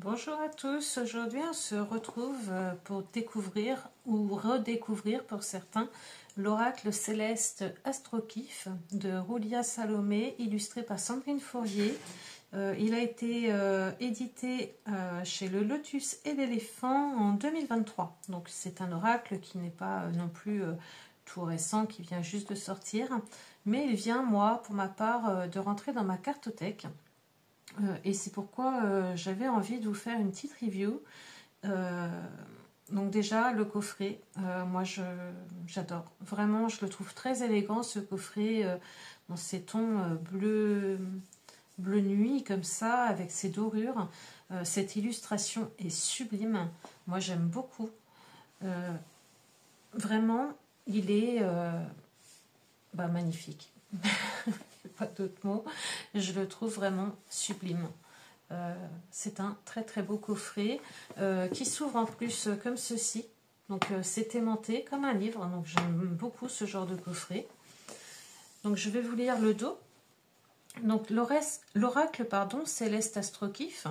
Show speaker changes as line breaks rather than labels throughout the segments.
Bonjour à tous, aujourd'hui on se retrouve pour découvrir ou redécouvrir pour certains l'oracle céleste Astrokif de Roulia Salomé, illustré par Sandrine Fourier. Il a été édité chez le Lotus et l'éléphant en 2023, donc c'est un oracle qui n'est pas non plus tout récent, qui vient juste de sortir, mais il vient, moi, pour ma part, de rentrer dans ma cartothèque. Et c'est pourquoi j'avais envie de vous faire une petite review. Donc déjà, le coffret, moi j'adore. Vraiment, je le trouve très élégant, ce coffret, dans ces tons bleu nuit, comme ça, avec ses dorures. Cette illustration est sublime. Moi, j'aime beaucoup. Vraiment, il est magnifique. Pas d'autres mots. Je le trouve vraiment sublime. C'est un très très beau coffret qui s'ouvre en plus comme ceci. Donc c'est aimanté comme un livre. Donc j'aime beaucoup ce genre de coffret. Donc je vais vous lire le dos. Donc l'oracle céleste Astrokif,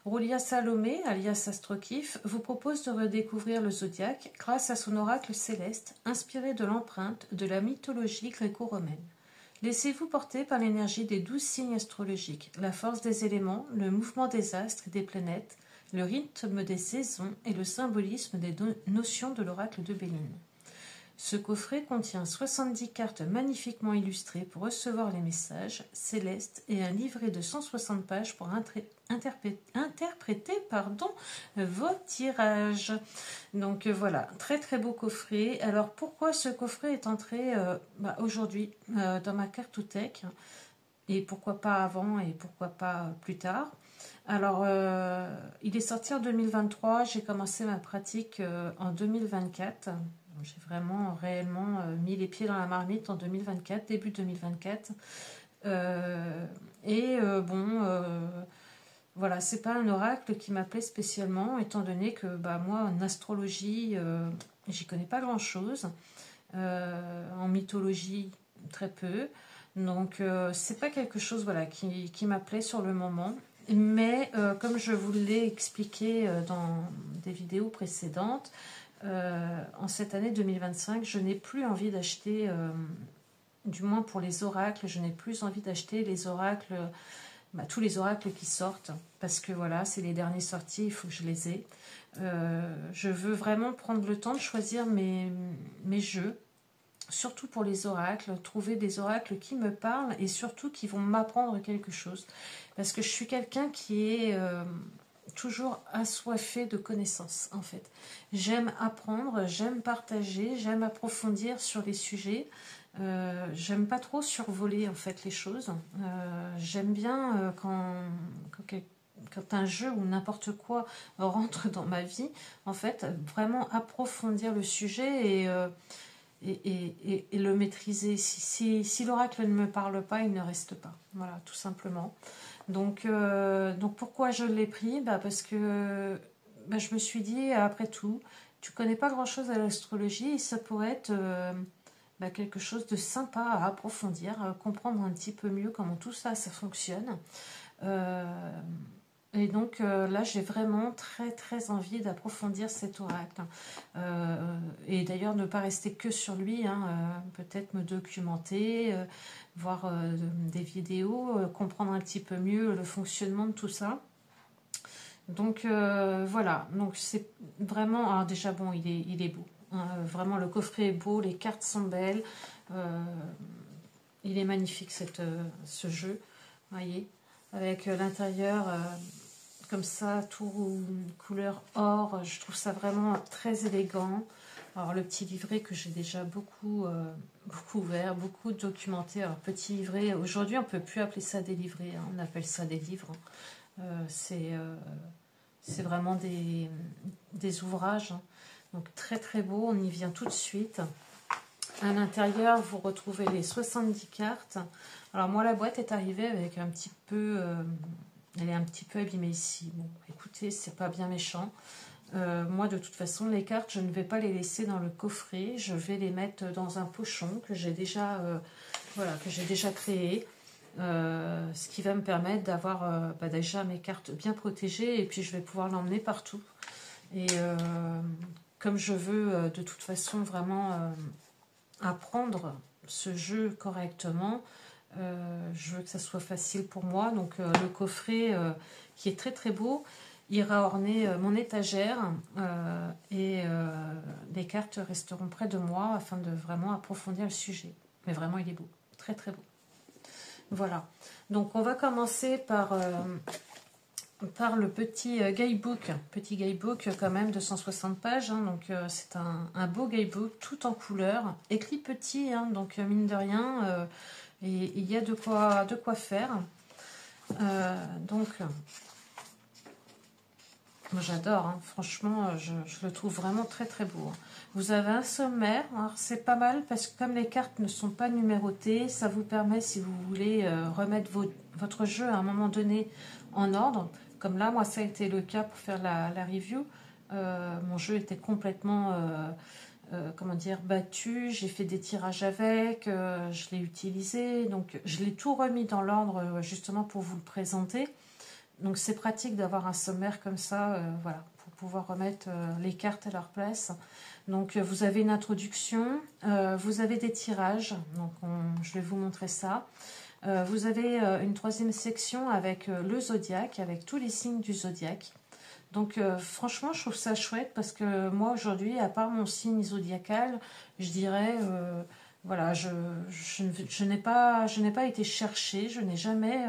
Roulia Salomé, alias Astrokif, vous propose de redécouvrir le zodiaque grâce à son oracle céleste, inspiré de l'empreinte de la mythologie gréco-romaine. Laissez-vous porter par l'énergie des 12 signes astrologiques, la force des éléments, le mouvement des astres et des planètes, le rythme des saisons et le symbolisme des notions de l'oracle de Béline. Ce coffret contient 70 cartes magnifiquement illustrées pour recevoir les messages célestes et un livret de 160 pages pour interpréter vos tirages. Donc voilà, très très beau coffret. Alors pourquoi ce coffret est entré aujourd'hui dans ma cartothèque et pourquoi pas avant et pourquoi pas plus tard? Alors, il est sorti en 2023, j'ai commencé ma pratique en 2024. J'ai vraiment réellement mis les pieds dans la marmite en 2024, début 2024. Voilà, c'est pas un oracle qui m'appelait spécialement, étant donné que moi, en astrologie, j'y connais pas grand-chose. En mythologie, très peu. Donc, c'est pas quelque chose qui m'appelait sur le moment. Mais comme je vous l'ai expliqué dans des vidéos précédentes, en cette année 2025, je n'ai plus envie d'acheter, du moins pour les oracles, je n'ai plus envie d'acheter les oracles, tous les oracles qui sortent, parce que voilà, c'est les derniers sortis, il faut que je les ai. Je veux vraiment prendre le temps de choisir mes jeux, surtout pour les oracles, trouver des oracles qui me parlent et surtout qui vont m'apprendre quelque chose. Parce que je suis quelqu'un qui est toujours assoiffé de connaissances, en fait. J'aime apprendre, j'aime partager, j'aime approfondir sur les sujets. J'aime pas trop survoler, en fait, les choses. J'aime bien quand un jeu ou n'importe quoi rentre dans ma vie, en fait, vraiment approfondir le sujet et le maîtriser. Si l'oracle ne me parle pas, il ne reste pas. Voilà, tout simplement. Donc pourquoi je l'ai pris? Parce que je me suis dit, après tout, tu connais pas grand-chose à l'astrologie et ça pourrait être quelque chose de sympa à approfondir, comprendre un petit peu mieux comment tout ça fonctionne. Et donc là, j'ai vraiment très très envie d'approfondir cet oracle. Et d'ailleurs, ne pas rester que sur lui, peut-être me documenter, voir des vidéos, comprendre un petit peu mieux le fonctionnement de tout ça. Donc voilà, donc c'est vraiment... Alors déjà, bon, il est beau. Vraiment, le coffret est beau, les cartes sont belles. Il est magnifique ce jeu, voyez, avec l'intérieur... comme ça, tout couleur or, je trouve ça vraiment très élégant. Alors le petit livret que j'ai déjà beaucoup ouvert, beaucoup documenté. Alors petit livret, aujourd'hui on ne peut plus appeler ça des livrets, on appelle ça des livres. C'est vraiment des ouvrages. Donc très très beau, on y vient tout de suite. À l'intérieur, vous retrouvez les 70 cartes. Alors moi, la boîte est arrivée avec un petit peu... elle est un petit peu abîmée ici. Bon, écoutez, c'est pas bien méchant. Moi, de toute façon, les cartes, je ne vais pas les laisser dans le coffret. Je vais les mettre dans un pochon que j'ai déjà créé. ce qui va me permettre d'avoir déjà mes cartes bien protégées, et puis je vais pouvoir l'emmener partout. Et comme je veux de toute façon vraiment apprendre ce jeu correctement, je veux que ça soit facile pour moi. Donc le coffret qui est très très beau ira orner mon étagère, et les cartes resteront près de moi afin de vraiment approfondir le sujet. Mais vraiment il est beau, très très beau. Voilà, donc on va commencer par le petit guidebook. Petit guidebook quand même de 160 pages, hein, donc c'est un beau guidebook tout en couleur, écrit petit, hein, donc mine de rien, et il y a de quoi faire. Donc moi j'adore, hein, franchement je le trouve vraiment très très beau. Vous avez un sommaire, alors c'est pas mal parce que comme les cartes ne sont pas numérotées, ça vous permet, si vous voulez remettre votre jeu à un moment donné en ordre, comme là moi ça a été le cas pour faire la review. Mon jeu était complètement comment dire, battu, j'ai fait des tirages avec, je l'ai utilisé, donc je l'ai tout remis dans l'ordre justement pour vous le présenter. Donc c'est pratique d'avoir un sommaire comme ça, voilà, pour pouvoir remettre les cartes à leur place. Donc vous avez une introduction, vous avez des tirages, donc je vais vous montrer ça. Vous avez une troisième section avec le zodiaque, avec tous les signes du zodiaque. Donc franchement je trouve ça chouette parce que moi aujourd'hui, à part mon signe zodiacal, je dirais, voilà, je n'ai pas été chercher, je n'ai jamais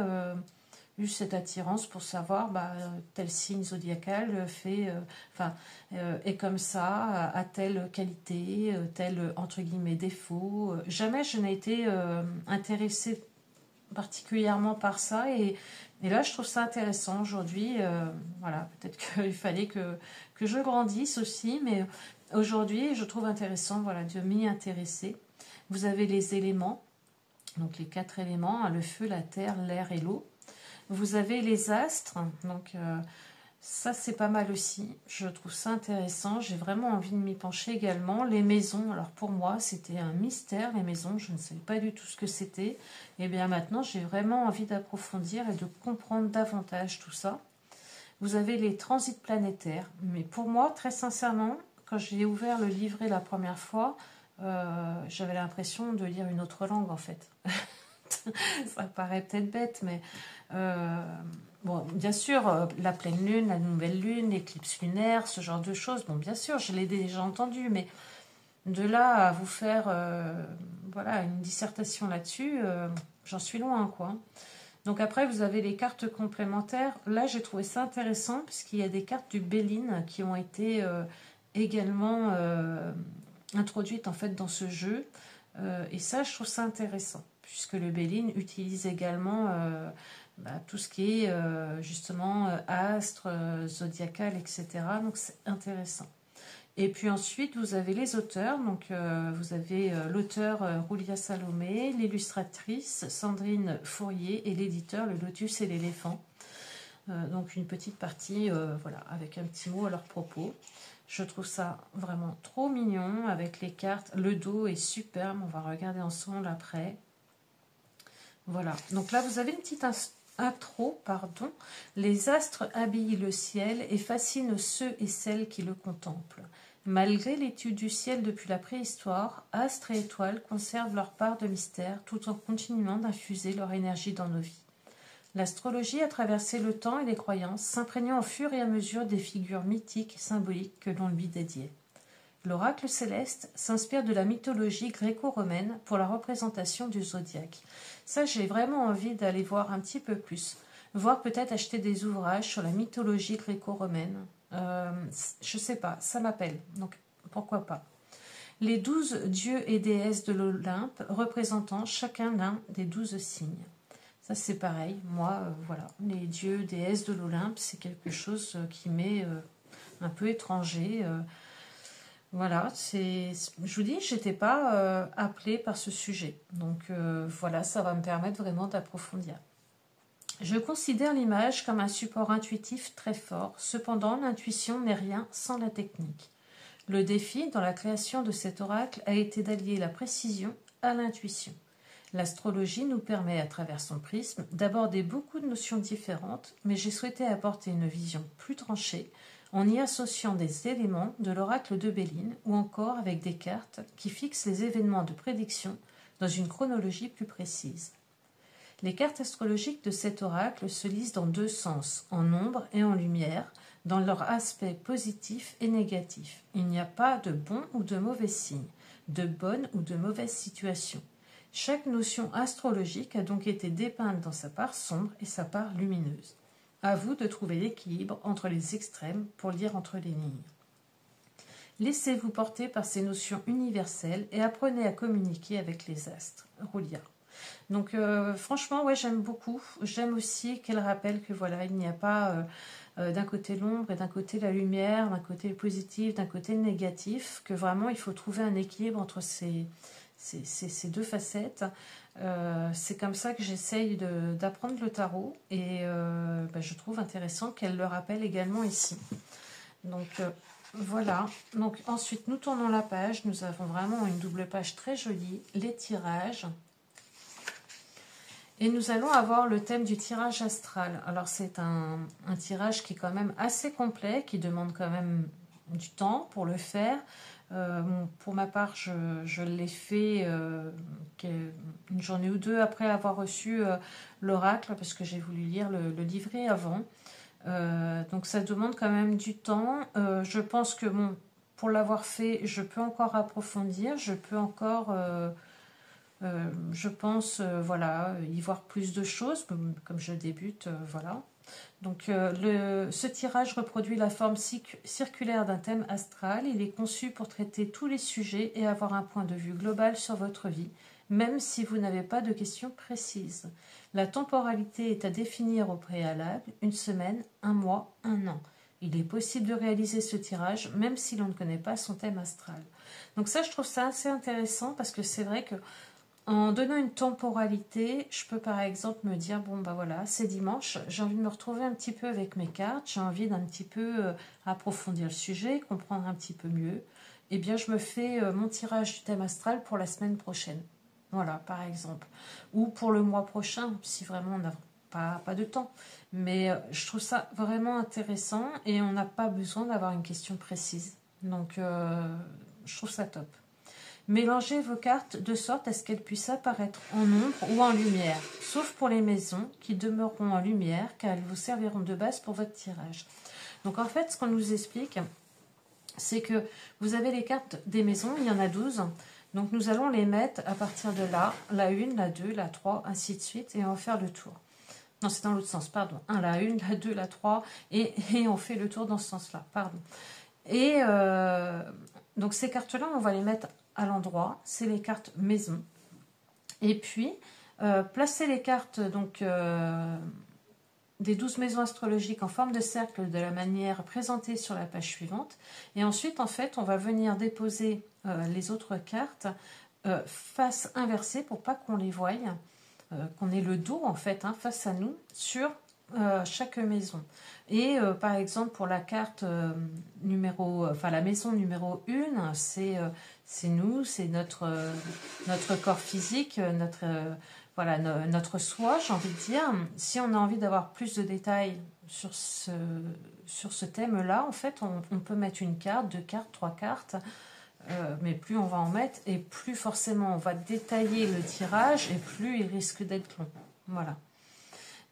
eu cette attirance pour savoir tel signe zodiacal est comme ça, a telle qualité, tel entre guillemets défaut. Jamais je n'ai été intéressée particulièrement par ça, et là je trouve ça intéressant aujourd'hui. Voilà, peut-être qu'il fallait que je grandisse aussi, mais aujourd'hui je trouve intéressant, voilà, de m'y intéresser. Vous avez les éléments, donc les 4 éléments, hein, le feu, la terre, l'air et l'eau. Vous avez les astres, donc ça c'est pas mal aussi, je trouve ça intéressant, j'ai vraiment envie de m'y pencher également. Les maisons, alors pour moi c'était un mystère, les maisons, je ne savais pas du tout ce que c'était, et bien maintenant j'ai vraiment envie d'approfondir et de comprendre davantage tout ça. Vous avez les transits planétaires, mais pour moi, très sincèrement, quand j'ai ouvert le livret la première fois, j'avais l'impression de lire une autre langue en fait. Ça paraît peut-être bête, mais bon, bien sûr, la pleine lune, la nouvelle lune, l'éclipse lunaire, ce genre de choses, bon, bien sûr, je l'ai déjà entendu, mais de là à vous faire voilà, une dissertation là-dessus, j'en suis loin, quoi. Donc après, vous avez les cartes complémentaires. Là, j'ai trouvé ça intéressant, puisqu'il y a des cartes du Béline qui ont été également introduites en fait dans ce jeu. Et ça, je trouve ça intéressant, puisque le Béline utilise également tout ce qui est justement astre, zodiacal, etc. Donc c'est intéressant. Et puis ensuite, vous avez les auteurs. Donc vous avez l'auteur Roulia Salomé, l'illustratrice Sandrine Fourier et l'éditeur Le Lotus et l'éléphant. Donc une petite partie, voilà, avec un petit mot à leur propos. Je trouve ça vraiment trop mignon avec les cartes. Le dos est superbe, on va regarder ensemble après. Voilà, donc là vous avez une petite intro, pardon. Les astres habillent le ciel et fascinent ceux et celles qui le contemplent. Malgré l'étude du ciel depuis la préhistoire, astres et étoiles conservent leur part de mystère tout en continuant d'infuser leur énergie dans nos vies. L'astrologie a traversé le temps et les croyances, s'imprégnant au fur et à mesure des figures mythiques et symboliques que l'on lui dédiait. L'oracle céleste s'inspire de la mythologie gréco-romaine pour la représentation du zodiaque. Ça, j'ai vraiment envie d'aller voir un petit peu plus. Voire peut-être acheter des ouvrages sur la mythologie gréco-romaine. Je sais pas, ça m'appelle, donc pourquoi pas. Les 12 dieux et déesses de l'Olympe représentant chacun l'un des 12 signes. Ça c'est pareil, moi voilà, les dieux, déesses de l'Olympe, c'est quelque chose qui m'est un peu étranger. Voilà, je vous dis, j'étais pas appelée par ce sujet. Donc voilà, ça va me permettre vraiment d'approfondir. Je considère l'image comme un support intuitif très fort. Cependant, l'intuition n'est rien sans la technique. Le défi dans la création de cet oracle a été d'allier la précision à l'intuition. L'astrologie nous permet, à travers son prisme, d'aborder beaucoup de notions différentes, mais j'ai souhaité apporter une vision plus tranchée en y associant des éléments de l'oracle de Béline ou encore avec des cartes qui fixent les événements de prédiction dans une chronologie plus précise. Les cartes astrologiques de cet oracle se lisent dans deux sens, en ombre et en lumière, dans leur aspect positif et négatif. Il n'y a pas de bon ou de mauvais signes, de bonne ou de mauvaise situation. Chaque notion astrologique a donc été dépeinte dans sa part sombre et sa part lumineuse. À vous de trouver l'équilibre entre les extrêmes pour lire entre les lignes. Laissez-vous porter par ces notions universelles et apprenez à communiquer avec les astres. Roulia. Donc franchement, ouais, j'aime beaucoup. J'aime aussi qu'elle rappelle que voilà, il n'y a pas d'un côté l'ombre et d'un côté la lumière, d'un côté le positif, d'un côté le négatif, que vraiment il faut trouver un équilibre entre ces deux facettes. C'est comme ça que j'essaye d'apprendre le tarot et je trouve intéressant qu'elle le rappelle également ici. Donc voilà. Donc ensuite nous tournons la page. Nous avons vraiment une double page très jolie, les tirages. Et nous allons avoir le thème du tirage astral. Alors c'est un tirage qui est quand même assez complet, qui demande quand même du temps pour le faire. Pour ma part, je l'ai fait une journée ou deux après avoir reçu l'oracle, parce que j'ai voulu lire le livret avant. Donc ça demande quand même du temps. Je pense que pour l'avoir fait, je peux encore approfondir, je peux encore... je pense voilà, y voir plus de choses, comme je débute, voilà. Donc ce tirage reproduit la forme circulaire d'un thème astral. Il est conçu pour traiter tous les sujets et avoir un point de vue global sur votre vie, même si vous n'avez pas de questions précises. La temporalité est à définir au préalable, une semaine, un mois, un an. Il est possible de réaliser ce tirage même si l'on ne connaît pas son thème astral. Donc ça, je trouve ça assez intéressant parce que c'est vrai que en donnant une temporalité, je peux par exemple me dire, bon bah voilà, c'est dimanche, j'ai envie de me retrouver un petit peu avec mes cartes, j'ai envie d'un petit peu approfondir le sujet, comprendre un petit peu mieux. Eh bien je me fais mon tirage du thème astral pour la semaine prochaine. Voilà, par exemple. Ou pour le mois prochain, si vraiment on n'a pas de temps. Mais je trouve ça vraiment intéressant et on n'a pas besoin d'avoir une question précise. Donc je trouve ça top. Mélangez vos cartes de sorte à ce qu'elles puissent apparaître en ombre ou en lumière, sauf pour les maisons qui demeureront en lumière car elles vous serviront de base pour votre tirage. Donc en fait, ce qu'on nous explique, c'est que vous avez les cartes des maisons, il y en a 12. Donc nous allons les mettre à partir de là, la 1, la 2, la 3, ainsi de suite, et on va faire le tour. Non, c'est dans l'autre sens, pardon. La 1, la 2, la 3, et on fait le tour dans ce sens-là, pardon. Et donc ces cartes-là, on va les mettre à l'endroit, c'est les cartes maison. Et puis, placer les cartes donc, des 12 maisons astrologiques en forme de cercle de la manière présentée sur la page suivante. Et ensuite, en fait, on va venir déposer les autres cartes face inversée pour pas qu'on les voie, qu'on ait le dos en fait face à nous sur chaque maison. Et par exemple pour la carte la maison numéro 1, c'est nous, c'est notre corps physique, notre soi, j'ai envie de dire. Si on a envie d'avoir plus de détails sur ce thème-là, en fait, on peut mettre une carte, 2 cartes, 3 cartes, mais plus on va en mettre, et plus forcément on va détailler le tirage, et plus il risque d'être long. Voilà.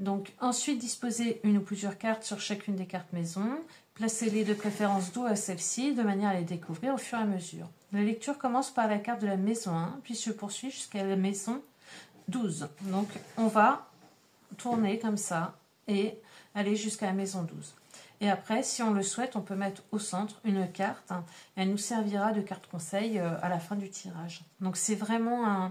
Donc ensuite, disposez une ou plusieurs cartes sur chacune des cartes maison. Placez-les de préférence dos à celle-ci, de manière à les découvrir au fur et à mesure. La lecture commence par la carte de la maison 1, puis se poursuit jusqu'à la maison 12. Donc on va tourner comme ça et aller jusqu'à la maison 12. Et après, si on le souhaite, on peut mettre au centre une carte. Elle nous servira de carte conseil à la fin du tirage. Donc c'est vraiment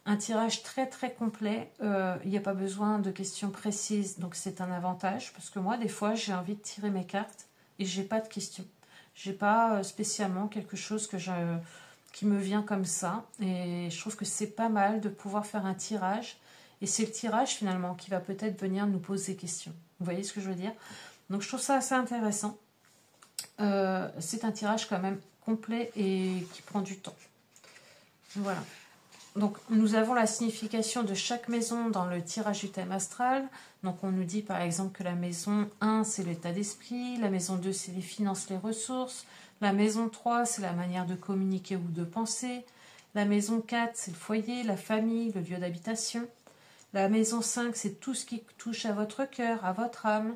un tirage très très complet. Il n'y a pas besoin de questions précises, donc c'est un avantage. Parce que moi, des fois, j'ai envie de tirer mes cartes et j'ai pas de questions. J'ai pas spécialement quelque chose qui me vient comme ça. Et je trouve que c'est pas mal de pouvoir faire un tirage. Et c'est le tirage finalement qui va peut-être venir nous poser des questions. Vous voyez ce que je veux dire ? Donc je trouve ça assez intéressant. C'est un tirage quand même complet et qui prend du temps. Voilà. Donc, nous avons la signification de chaque maison dans le tirage du thème astral. Donc, on nous dit par exemple que la maison 1, c'est l'état d'esprit, la maison 2, c'est les finances, les ressources, la maison 3, c'est la manière de communiquer ou de penser, la maison 4, c'est le foyer, la famille, le lieu d'habitation, la maison 5, c'est tout ce qui touche à votre cœur, à votre âme,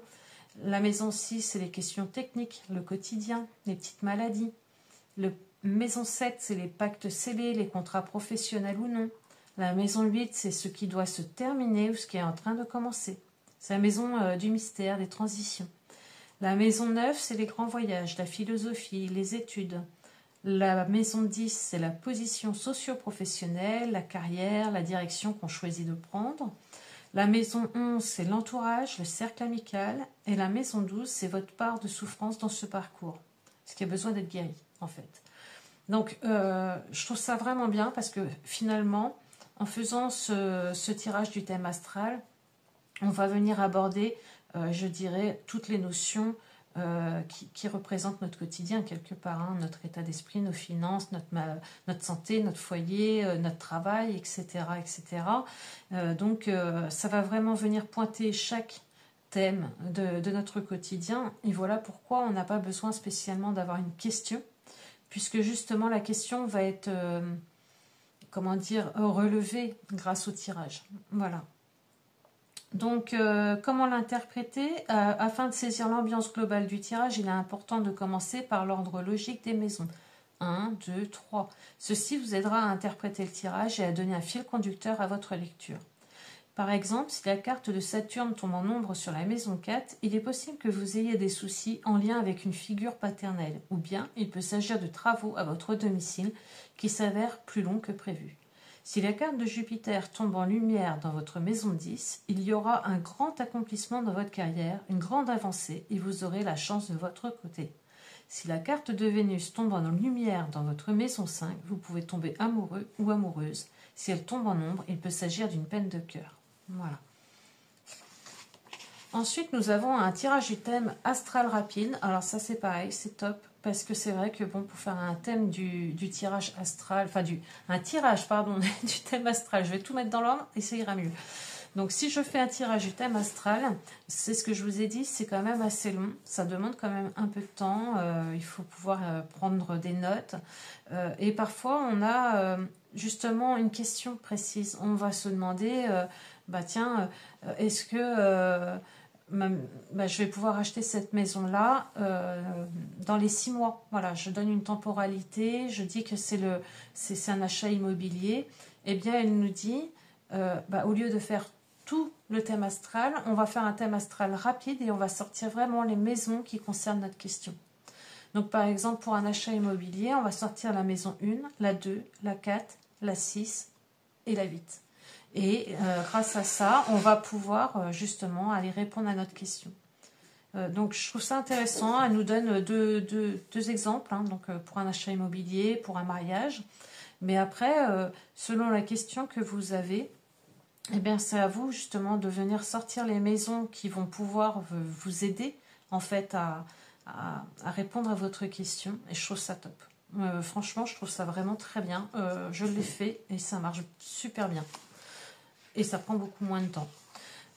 la maison 6, c'est les questions techniques, le quotidien, les petites maladies, maison 7, c'est les pactes scellés, les contrats professionnels ou non. La maison 8, c'est ce qui doit se terminer ou ce qui est en train de commencer. C'est la maison du mystère, des transitions. La maison 9, c'est les grands voyages, la philosophie, les études. La maison 10, c'est la position socio-professionnelle, la carrière, la direction qu'on choisit de prendre. La maison 11, c'est l'entourage, le cercle amical. Et la maison 12, c'est votre part de souffrance dans ce parcours. Ce qui a besoin d'être guéri, en fait. Donc, je trouve ça vraiment bien parce que finalement, en faisant ce tirage du thème astral, on va venir aborder, je dirais, toutes les notions qui représentent notre quotidien quelque part, hein, notre état d'esprit, nos finances, notre santé, notre foyer, notre travail, etc. etc. Donc, ça va vraiment venir pointer chaque thème de notre quotidien. Et voilà pourquoi on n'a pas besoin spécialement d'avoir une question, puisque justement la question va être, comment dire, relevée grâce au tirage. Voilà. Donc, comment l'interpréter? Afin de saisir l'ambiance globale du tirage, il est important de commencer par l'ordre logique des maisons. 1, 2, 3. Ceci vous aidera à interpréter le tirage et à donner un fil conducteur à votre lecture. Par exemple, si la carte de Saturne tombe en ombre sur la maison 4, il est possible que vous ayez des soucis en lien avec une figure paternelle, ou bien il peut s'agir de travaux à votre domicile qui s'avèrent plus longs que prévu. Si la carte de Jupiter tombe en lumière dans votre maison 10, il y aura un grand accomplissement dans votre carrière, une grande avancée, et vous aurez la chance de votre côté. Si la carte de Vénus tombe en lumière dans votre maison 5, vous pouvez tomber amoureux ou amoureuse. Si elle tombe en ombre, il peut s'agir d'une peine de cœur. Voilà. Ensuite, nous avons un tirage du thème astral rapide. Alors ça, c'est pareil, c'est top. Parce que c'est vrai que bon, pour faire un thème du tirage astral, enfin un tirage, pardon, du thème astral, je vais tout mettre dans l'ordre et ça ira mieux. Donc si je fais un tirage du thème astral, c'est ce que je vous ai dit, c'est quand même assez long. Ça demande quand même un peu de temps. Il faut pouvoir prendre des notes. Et parfois, on a justement une question précise. On va se demander... tiens, est-ce que je vais pouvoir acheter cette maison-là dans les 6 mois? Voilà, je donne une temporalité, je dis que c'est un achat immobilier. Eh bien, elle nous dit, au lieu de faire tout le thème astral, on va faire un thème astral rapide et on va sortir vraiment les maisons qui concernent notre question. Donc, par exemple, pour un achat immobilier, on va sortir la maison 1, la 2, la 4, la 6 et la 8. Et grâce à ça, on va pouvoir justement aller répondre à notre question. Donc je trouve ça intéressant. Elle nous donne deux exemples, hein, donc, pour un achat immobilier, pour un mariage. Mais après, selon la question que vous avez, eh bien, c'est à vous justement de venir sortir les maisons qui vont pouvoir vous aider en fait à répondre à votre question. Et je trouve ça top. Franchement, je trouve ça vraiment très bien. Je l'ai fait et ça marche super bien. Et ça prend beaucoup moins de temps.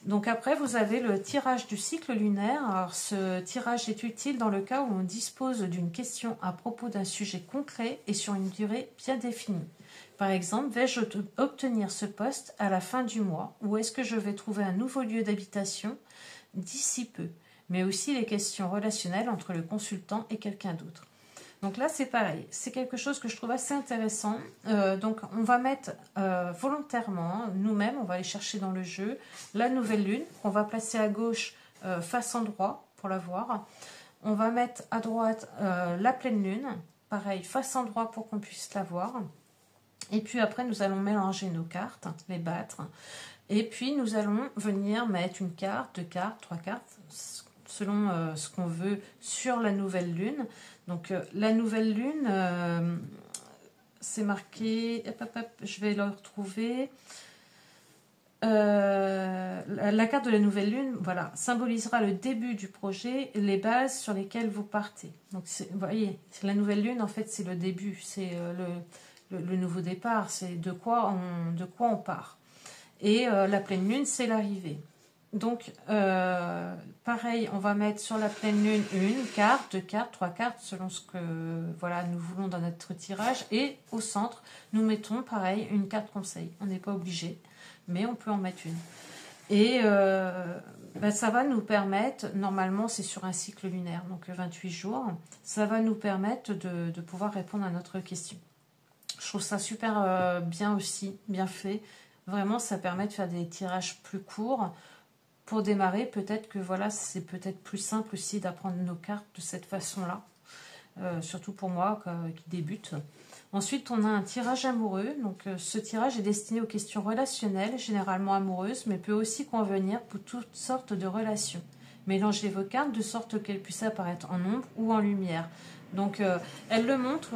Donc après, vous avez le tirage du cycle lunaire. Alors, ce tirage est utile dans le cas où on dispose d'une question à propos d'un sujet concret et sur une durée bien définie. Par exemple, vais-je obtenir ce poste à la fin du mois ou est-ce que je vais trouver un nouveau lieu d'habitation d'ici peu? Mais aussi les questions relationnelles entre le consultant et quelqu'un d'autre. Donc là, c'est pareil. C'est quelque chose que je trouve assez intéressant. Donc, on va mettre volontairement, nous-mêmes, on va aller chercher dans le jeu la nouvelle lune, qu'on va placer à gauche face endroit pour la voir. On va mettre à droite la pleine lune, pareil, face endroit pour qu'on puisse la voir. Et puis après, nous allons mélanger nos cartes, les battre. Et puis, nous allons venir mettre une carte, 2 cartes, 3 cartes, selon ce qu'on veut sur la nouvelle lune. Donc la nouvelle lune, c'est marqué, je vais le retrouver. La carte de la nouvelle lune, voilà, symbolisera le début du projet, les bases sur lesquelles vous partez. Donc vous voyez, la nouvelle lune, en fait, c'est le début, c'est le nouveau départ, c'est de quoi on part. Et la pleine lune, c'est l'arrivée. Donc, pareil, on va mettre sur la pleine lune une carte, 2 cartes, 3 cartes, selon ce que voilà, nous voulons dans notre tirage. Et au centre, nous mettons, pareil, une carte conseil. On n'est pas obligé, mais on peut en mettre une. Et ça va nous permettre, normalement c'est sur un cycle lunaire, donc 28 jours, ça va nous permettre de pouvoir répondre à notre question. Je trouve ça super bien aussi, bien fait. Vraiment, ça permet de faire des tirages plus courts. Pour démarrer, peut-être que voilà, c'est peut-être plus simple aussi d'apprendre nos cartes de cette façon-là. Surtout pour moi qui débute. Ensuite, on a un tirage amoureux. Donc, ce tirage est destiné aux questions relationnelles, généralement amoureuses, mais peut aussi convenir pour toutes sortes de relations. Mélangez vos cartes de sorte qu'elles puissent apparaître en ombre ou en lumière. Donc, elle le montre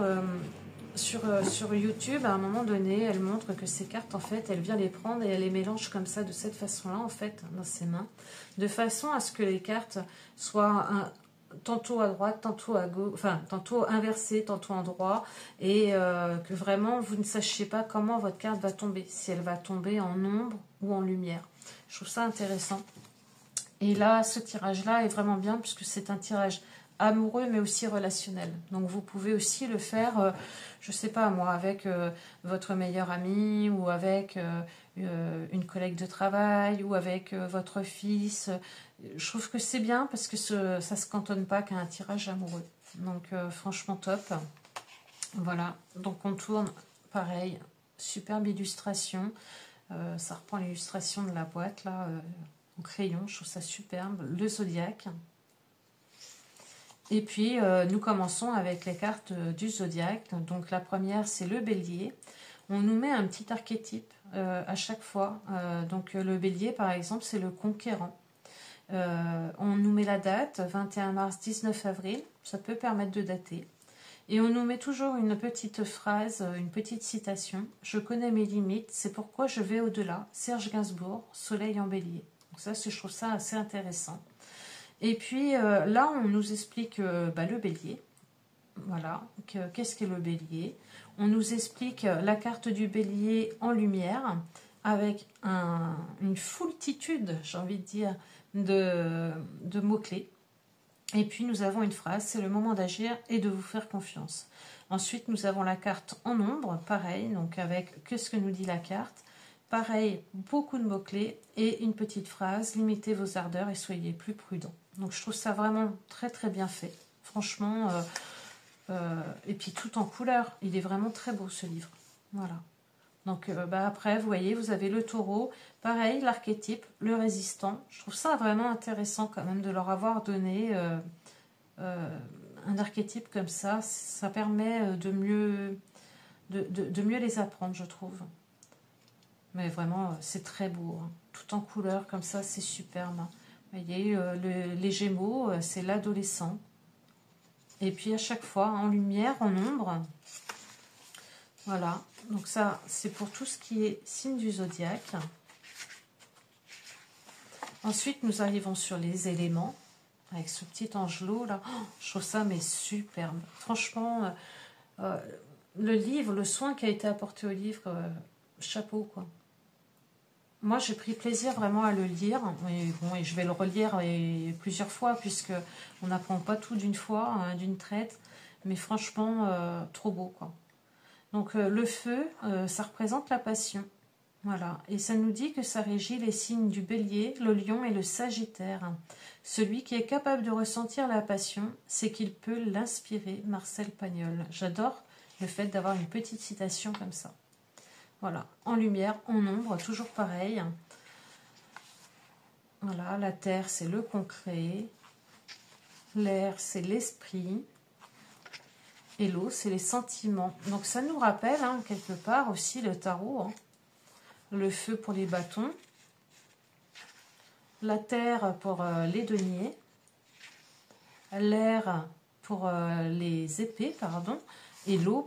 sur YouTube. À un moment donné, elle montre que ces cartes, en fait, elle vient les prendre et elle les mélange comme ça, de cette façon-là, en fait, dans ses mains, de façon à ce que les cartes soient tantôt à droite, tantôt à gauche, enfin tantôt inversée, tantôt en droit, et que vraiment vous ne sachiez pas comment votre carte va tomber, si elle va tomber en ombre ou en lumière. Je trouve ça intéressant. Et là, ce tirage-là est vraiment bien puisque c'est un tirage amoureux mais aussi relationnel. Donc vous pouvez aussi le faire, je sais pas moi, avec votre meilleur ami ou avec une collègue de travail ou avec votre fils. Je trouve que c'est bien parce que ça se cantonne pas qu'à un tirage amoureux. Donc franchement top. Voilà, donc on tourne pareil, superbe illustration. Ça reprend l'illustration de la boîte là, en crayon, je trouve ça superbe. Le zodiaque. Et puis, nous commençons avec les cartes du zodiaque. Donc, la première, c'est le bélier. On nous met un petit archétype à chaque fois. Donc, le bélier, par exemple, c'est le conquérant. On nous met la date, 21 mars, 19 avril. Ça peut permettre de dater. Et on nous met toujours une petite phrase, une petite citation. « Je connais mes limites, c'est pourquoi je vais au-delà. » Serge Gainsbourg, Soleil en bélier. Donc ça, je trouve ça assez intéressant. Et puis là, on nous explique le bélier. Voilà, qu'est-ce qu'est le bélier? On nous explique la carte du bélier en lumière, avec une foultitude, j'ai envie de dire, de mots-clés. Et puis nous avons une phrase, c'est le moment d'agir et de vous faire confiance. Ensuite, nous avons la carte en ombre, pareil, donc avec qu'est-ce que nous dit la carte. Pareil, beaucoup de mots-clés et une petite phrase, limitez vos ardeurs et soyez plus prudents. Donc je trouve ça vraiment très très bien fait, franchement. Et puis tout en couleur, il est vraiment très beau ce livre. Voilà. Donc après, vous voyez, vous avez le taureau, pareil, l'archétype, le résistant. Je trouve ça vraiment intéressant quand même de leur avoir donné un archétype comme ça. Ça permet de mieux les apprendre, je trouve. Mais vraiment, c'est très beau. Hein. Tout en couleur comme ça, c'est superbe. Vous voyez, les Gémeaux, c'est l'adolescent. Et puis à chaque fois, en lumière, en ombre. Voilà. Donc ça, c'est pour tout ce qui est signe du zodiaque. Ensuite, nous arrivons sur les éléments. Avec ce petit angelot là. Oh, je trouve ça mais superbe. Franchement, le livre, le soin qui a été apporté au livre, chapeau quoi. Moi, j'ai pris plaisir vraiment à le lire. Et, bon, et je vais le relire plusieurs fois, puisque on n'apprend pas tout d'une fois, hein, d'une traite. Mais franchement, trop beau, quoi. Donc, le feu, ça représente la passion. Voilà. Et ça nous dit que ça régit les signes du bélier, le lion et le sagittaire. Celui qui est capable de ressentir la passion, c'est qu'il peut l'inspirer. Marcel Pagnol. J'adore le fait d'avoir une petite citation comme ça. Voilà, en lumière, en ombre, toujours pareil. Voilà, la terre, c'est le concret. L'air, c'est l'esprit. Et l'eau, c'est les sentiments. Donc ça nous rappelle, hein, quelque part aussi, le tarot. Hein. Le feu pour les bâtons. La terre pour les deniers. L'air pour les épées, pardon. Et l'eau,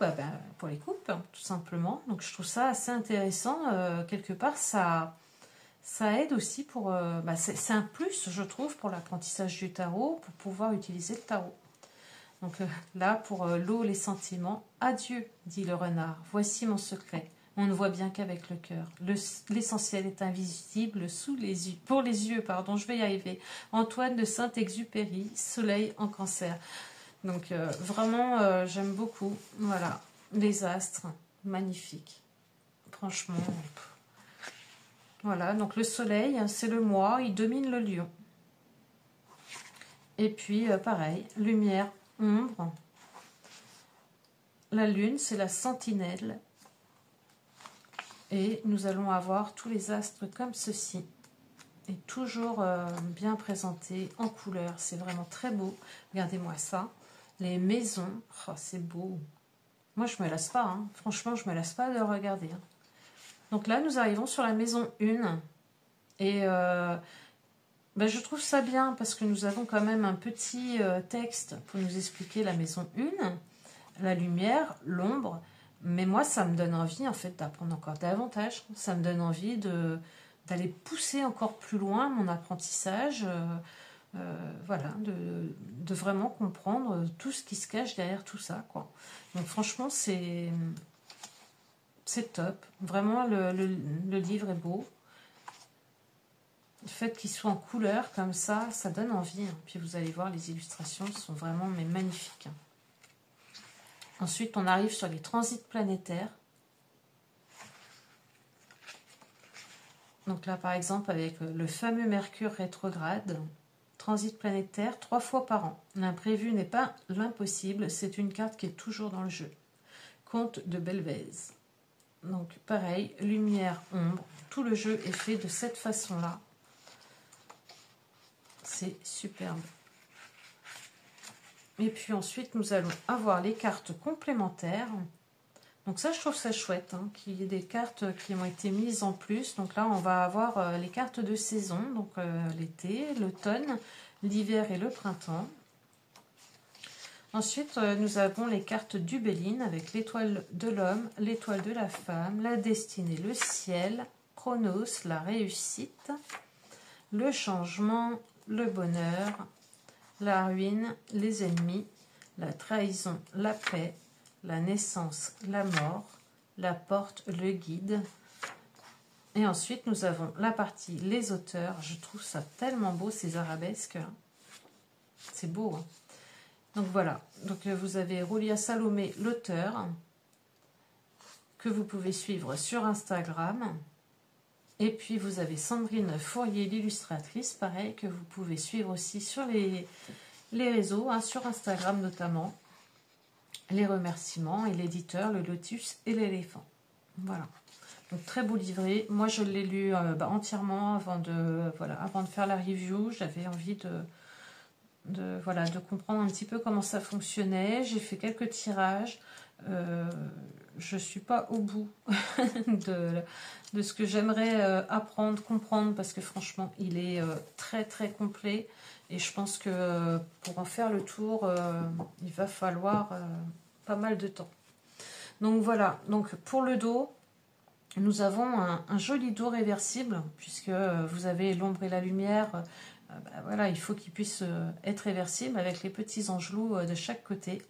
pour les coupes, tout simplement. Donc, je trouve ça assez intéressant. Quelque part, ça aide aussi pour... c'est un plus, je trouve, pour l'apprentissage du tarot, pour pouvoir utiliser le tarot. Donc là, pour l'eau, les sentiments, adieu, dit le renard, voici mon secret. On ne voit bien qu'avec le cœur. L'essentiel est invisible sous les yeux. Pour les yeux, pardon, je vais y arriver. Antoine de Saint-Exupéry, Soleil en Cancer. Donc vraiment, j'aime beaucoup. Voilà, les astres, magnifiques. Franchement, voilà. Donc le Soleil, c'est le moi, il domine le lion. Et puis, pareil, lumière, ombre. La lune, c'est la sentinelle. Et nous allons avoir tous les astres comme ceci. Et toujours bien présentés en couleur. C'est vraiment très beau. Regardez-moi ça. Les maisons. Oh, c'est beau. Moi, je ne me lasse pas. Hein. Franchement, je ne me lasse pas de regarder. Hein. Donc là, nous arrivons sur la maison 1. Et ben, je trouve ça bien parce que nous avons quand même un petit texte pour nous expliquer la maison 1. La lumière, l'ombre. Mais moi, ça me donne envie, en fait, d'apprendre encore davantage. Ça me donne envie d'aller pousser encore plus loin mon apprentissage. Voilà, de vraiment comprendre tout ce qui se cache derrière tout ça, quoi. Donc, franchement, c'est top. Vraiment, le livre est beau. Le fait qu'il soit en couleur, comme ça donne envie. Hein. Puis, vous allez voir, les illustrations sont vraiment magnifiques. Ensuite, on arrive sur les transits planétaires. Donc là, par exemple, avec le fameux Mercure rétrograde, transit planétaire 3 fois par an. L'imprévu n'est pas l'impossible, c'est une carte qui est toujours dans le jeu. Comte de Belvez. Donc pareil, lumière, ombre, tout le jeu est fait de cette façon-là. C'est superbe. Et puis ensuite, nous allons avoir les cartes complémentaires. Donc ça, je trouve ça chouette, hein, qu'il y ait des cartes qui ont été mises en plus. Donc là, on va avoir les cartes de saison, donc l'été, l'automne, l'hiver et le printemps. Ensuite, nous avons les cartes du Béline avec l'étoile de l'homme, l'étoile de la femme, la destinée, le ciel, Chronos, la réussite, le changement, le bonheur, la ruine, les ennemis, la trahison, la paix, la naissance, la mort, la porte, le guide. Et ensuite, nous avons la partie les auteurs. Je trouve ça tellement beau, ces arabesques. C'est beau. Hein. Donc voilà. Donc vous avez Roulia Salomé, l'auteur, que vous pouvez suivre sur Instagram. Et puis vous avez Sandrine Fourier, l'illustratrice, pareil, que vous pouvez suivre aussi sur les réseaux, hein, sur Instagram notamment. Les remerciements et l'éditeur, le lotus et l'éléphant. Voilà. Donc très beau livret. Moi je l'ai lu entièrement avant de faire la review. J'avais envie de comprendre un petit peu comment ça fonctionnait. J'ai fait quelques tirages. Je ne suis pas au bout de ce que j'aimerais apprendre, comprendre, parce que franchement il est très très complet. Et je pense que pour en faire le tour, il va falloir pas mal de temps. Donc voilà, donc pour le dos, nous avons un joli dos réversible, puisque vous avez l'ombre et la lumière. Voilà, il faut qu'il puisse être réversible avec les petits angelous de chaque côté.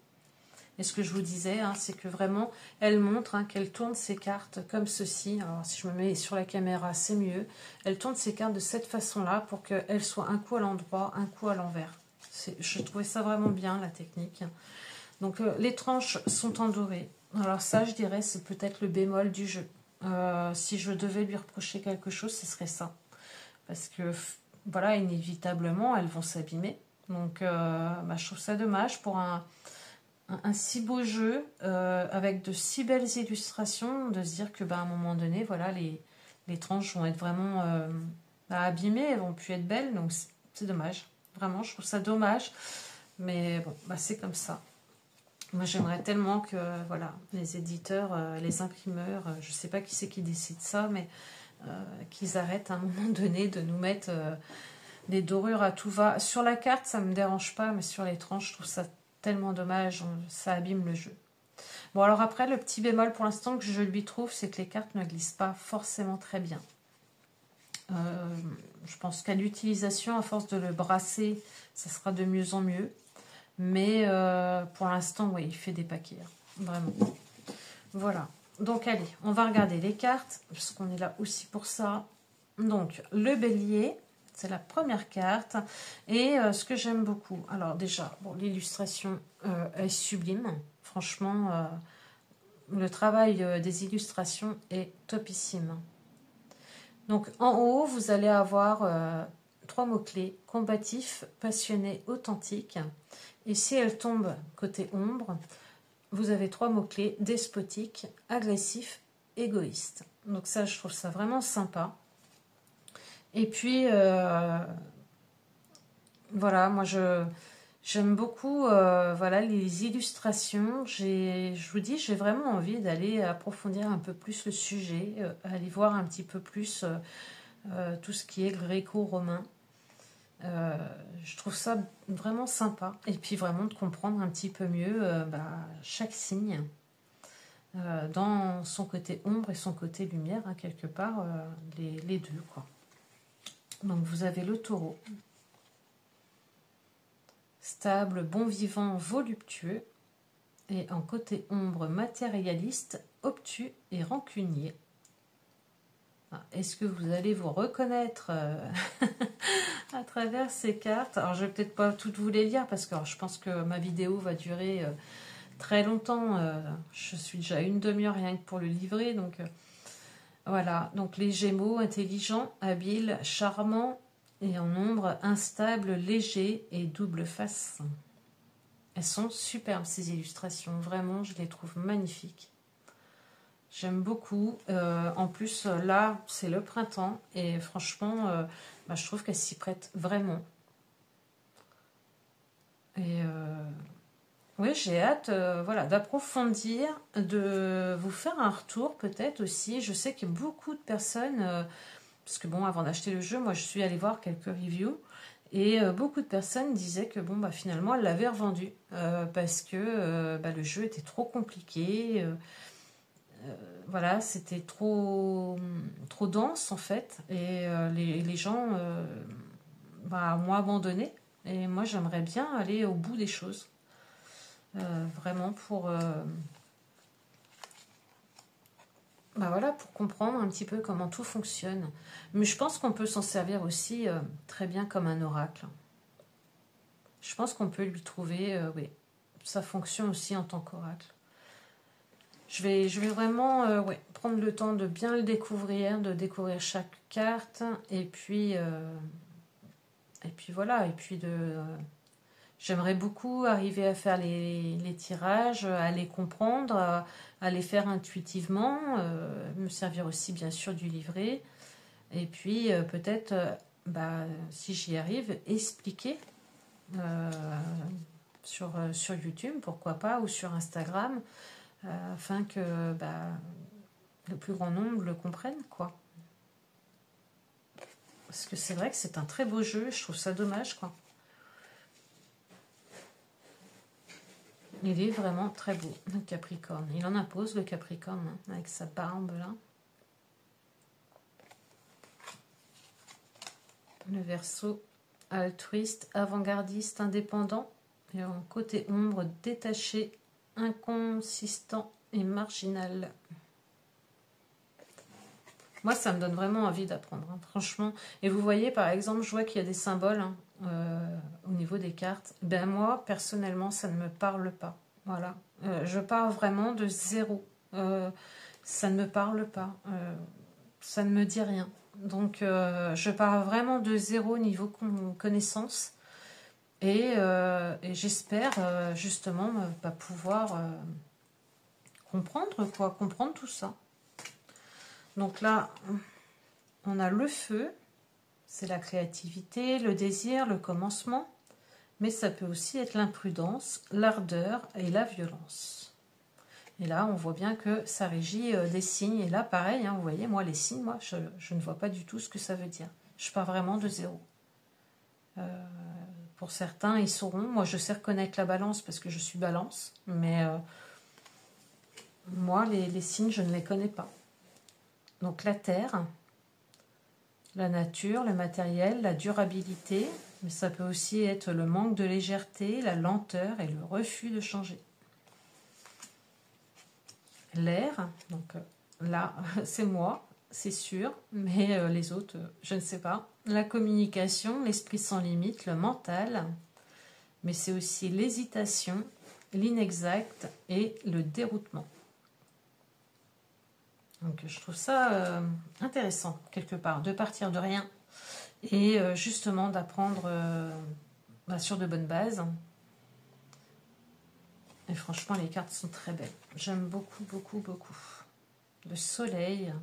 Et ce que je vous disais, hein, c'est que vraiment, elle montre qu'elle tourne ses cartes comme ceci. Alors, si je me mets sur la caméra, c'est mieux. Elle tourne ses cartes de cette façon-là pour qu'elles soient un coup à l'endroit, un coup à l'envers. Je trouvais ça vraiment bien, la technique. Donc, les tranches sont en doré. Alors ça, je dirais, c'est peut-être le bémol du jeu. Si je devais lui reprocher quelque chose, ce serait ça. Parce que, voilà, inévitablement, elles vont s'abîmer. Donc, je trouve ça dommage pour un si beau jeu avec de si belles illustrations, de se dire que à un moment donné, voilà, les tranches vont être vraiment abîmées, elles vont plus être belles, donc c'est dommage. Vraiment, je trouve ça dommage, mais bon, c'est comme ça. Moi, j'aimerais tellement que voilà, les éditeurs, les imprimeurs, je sais pas qui c'est qui décide ça, mais qu'ils arrêtent à un moment donné de nous mettre des dorures à tout va. Sur la carte, ça me dérange pas, mais sur les tranches, je trouve ça tellement dommage, ça abîme le jeu. Bon, alors après, le petit bémol pour l'instant que je lui trouve, c'est que les cartes ne glissent pas forcément très bien. Je pense qu'à l'utilisation, à force de le brasser, ça sera de mieux en mieux. Mais pour l'instant, oui, il fait des paquets. Vraiment. Voilà. Donc, allez, on va regarder les cartes, parce qu'on est là aussi pour ça. Donc, le bélier, c'est la première carte. Et ce que j'aime beaucoup, alors déjà, bon, l'illustration est sublime. Franchement, le travail des illustrations est topissime. Donc, en haut, vous allez avoir 3 mots-clés. Combatif, passionné, authentique. Et si elle tombe côté ombre, vous avez 3 mots-clés, despotique, agressif, égoïste. Donc ça, je trouve ça vraiment sympa. Et puis, voilà, moi, j'aime beaucoup voilà, les illustrations. Je vous dis, j'ai vraiment envie d'aller approfondir un peu plus le sujet, aller voir un petit peu plus tout ce qui est gréco-romain. Je trouve ça vraiment sympa. Et puis vraiment de comprendre un petit peu mieux chaque signe. Dans son côté ombre et son côté lumière, hein, quelque part, les deux, quoi. Donc vous avez le taureau. Stable, bon vivant, voluptueux. Et en côté ombre, matérialiste, obtus et rancunier. Est-ce que vous allez vous reconnaître à travers ces cartes? Alors je vais peut-être pas toutes vous les lire parce que je pense que ma vidéo va durer très longtemps. Je suis déjà à une demi-heure rien que pour le livrer. Donc voilà, donc les Gémeaux, intelligents, habiles, charmants et en ombre, instables, légers et double face. Elles sont superbes ces illustrations, vraiment je les trouve magnifiques. J'aime beaucoup. En plus, là, c'est le printemps. Et franchement, je trouve qu'elle s'y prête vraiment. Et oui, j'ai hâte voilà, d'approfondir, de vous faire un retour peut-être aussi. Je sais qu'il y a beaucoup de personnes... parce que bon, avant d'acheter le jeu, moi, je suis allée voir quelques reviews. Et beaucoup de personnes disaient que bon, finalement, elles l'avaient revendu. Parce que le jeu était trop compliqué. Voilà, c'était trop dense en fait, et les gens m'ont abandonné. Et moi, j'aimerais bien aller au bout des choses, vraiment pour voilà, pour comprendre un petit peu comment tout fonctionne. Mais je pense qu'on peut s'en servir aussi très bien comme un oracle. Je pense qu'on peut lui trouver oui, sa fonction aussi en tant qu'oracle. Je vais vraiment prendre le temps de bien le découvrir, de découvrir chaque carte, et puis voilà, et puis j'aimerais beaucoup arriver à faire les tirages, à les comprendre, à les faire intuitivement, me servir aussi bien sûr du livret, et puis peut-être, si j'y arrive, expliquer sur YouTube, pourquoi pas, ou sur Instagram, afin que le plus grand nombre le comprenne, quoi. Parce que c'est vrai que c'est un très beau jeu, je trouve ça dommage, quoi. Il est vraiment très beau, le Capricorne. Il en impose, le Capricorne, hein, avec sa barbe, là. Le Verseau, altruiste, avant-gardiste, indépendant. Et en côté ombre, détaché, inconsistant et marginal. Moi, ça me donne vraiment envie d'apprendre, hein, franchement. Et vous voyez, par exemple, je vois qu'il y a des symboles au niveau des cartes. Ben moi, personnellement, ça ne me parle pas. Voilà. Je pars vraiment de zéro. Ça ne me parle pas. Ça ne me dit rien. Donc, je pars vraiment de zéro niveau connaissance. Et j'espère, justement, pouvoir comprendre tout ça. Donc là, on a le feu, c'est la créativité, le désir, le commencement, mais ça peut aussi être l'imprudence, l'ardeur et la violence. Et là, on voit bien que ça régit des signes. Et là, pareil, hein, vous voyez, moi, les signes, je ne vois pas du tout ce que ça veut dire. Je pars vraiment de zéro. Pour certains, ils sauront. Moi, je sais reconnaître la balance parce que je suis balance, mais moi, les signes, je ne les connais pas. Donc la terre, la nature, le matériel, la durabilité, Mais ça peut aussi être le manque de légèreté, la lenteur et le refus de changer. L'air, donc là, c'est moi, c'est sûr, mais les autres, je ne sais pas. La communication, l'esprit sans limite, le mental, mais c'est aussi l'hésitation, l'inexact et le déroutement. Donc je trouve ça intéressant, quelque part, de partir de rien et justement d'apprendre sur de bonnes bases. Et franchement, les cartes sont très belles. J'aime beaucoup, beaucoup, beaucoup. Le soleil.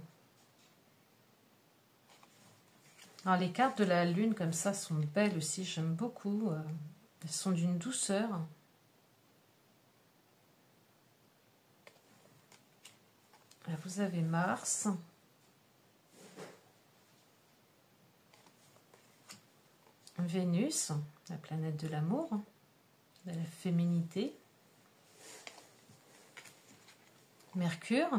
Alors les cartes de la lune comme ça sont belles aussi, j'aime beaucoup. Elles sont d'une douceur. Là, vous avez Mars. Vénus, la planète de l'amour, de la féminité. Mercure,